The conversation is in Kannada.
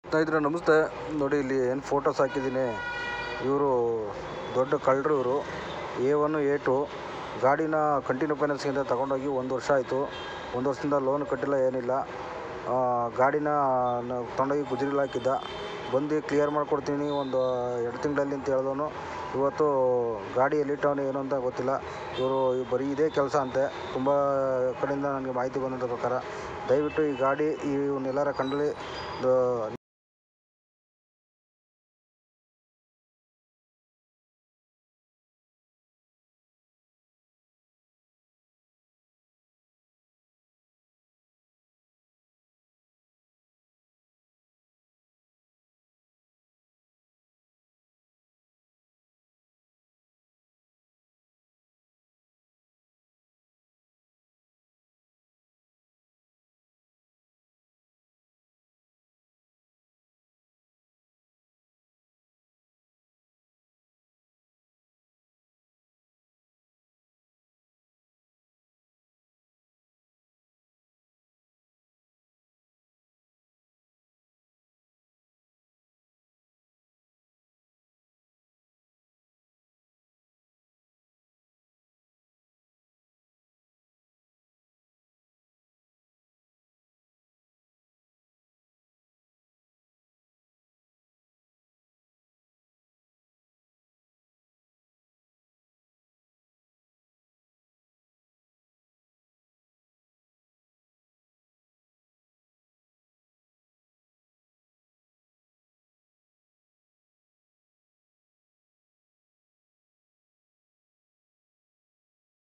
ಸ್ನೇಹಿತರೆ ನಮಸ್ತೆ. ನೋಡಿ ಇಲ್ಲಿ ಏನು ಫೋಟೋಸ್ ಹಾಕಿದ್ದೀನಿ. ಇವರು ದೊಡ್ಡ ಕಳ್ಳರು. ಇವರು A1 A2 ಗಾಡಿನ ಕಂಟಿನ್ಯೂ ಫೈನಾನ್ಸಿಂದ ತೊಗೊಂಡೋಗಿ 1 ವರ್ಷ ಆಯಿತು. 1 ವರ್ಷದಿಂದ ಲೋನ್ ಕಟ್ಟಿಲ್ಲ, ಏನಿಲ್ಲ. ಗಾಡಿನ ತೊಗೊಂಡೋಗಿ ಗುಜರಿಲಿ ಹಾಕಿದ್ದ. ಬಂದು ಕ್ಲಿಯರ್ ಮಾಡಿಕೊಡ್ತೀನಿ ಒಂದು 2 ತಿಂಗಳಲ್ಲಿ ಅಂತ ಹೇಳಿದವನು. ಇವತ್ತು ಗಾಡಿ ಎಲ್ಲಿಟ್ಟವನು ಏನು ಅಂತ ಗೊತ್ತಿಲ್ಲ. ಇವರು ಬರೀ ಇದೇ ಕೆಲಸ ಅಂತೆ. ತುಂಬ ಕಡೆಯಿಂದ ನನಗೆ ಮಾಹಿತಿ ಬಂದಂಥ ಪ್ರಕಾರ ದಯವಿಟ್ಟು ಈ ಗಾಡಿ ಇವನ್ನೆಲ್ಲರ ಕಂಡಲ್ಲಿ